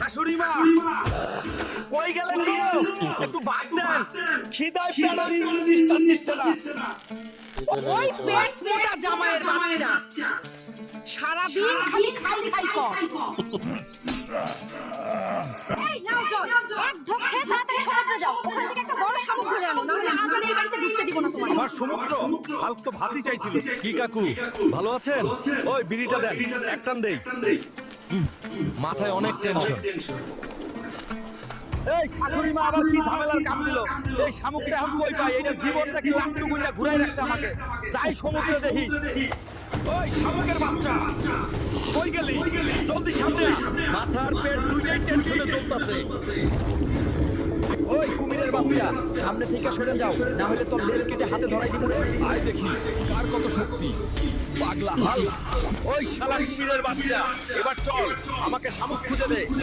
শাশুড়ি মা কই গেলেন গো? একটু ভাত দেন, খিদায় পেটারি নিস্তার নিচ্ছে না। ওই পেট মোটা জামাইয়ের বাচ্চা সারাদিন খালি খাই খাই কর। এই নাও জল, এক ঢোক খেয়ে তাড়াতাড়ি সমুদ্রে যাও। ওখান থেকে একটা বড় শামুক ধরে আনো, না হলে আজ আর এই বাড়িতে ঢুকতে দিব না তোমার। আমার সমুদ্র হালক তো ভাতই চাইছিল। কি কাকু ভালো আছেন? ওই বিড়িটা দেন, এক টান দেই। মাথায় অনেক টেনশন। এই শাশুড়ি মা আবার কি ঝামেলার কাম দিল? এই শামুকটা এখন কই পাই? এটা জীবনটাকে লাট্টু গুইলা ঘুরাই রাখছে আমাকে। যাই সমুদ্রে দেখি। ওই শামুকের বাচ্চা কই গেলি? জলদি সামনে আয়। মাথার পেট দুইটাই টেনশনে চলতেছে। ওই কুমিরের বাচ্চা, সামনে থেকে সরে যাও, না হলে তোর লেজ কেটে হাতে ধরাই দিব রে। আয় দেখি কার কত শক্তি। পাগলা হাল। ওই শালা কুমিরের বাচ্চা, এবার চল আমাকে শামুক খুঁজে দে।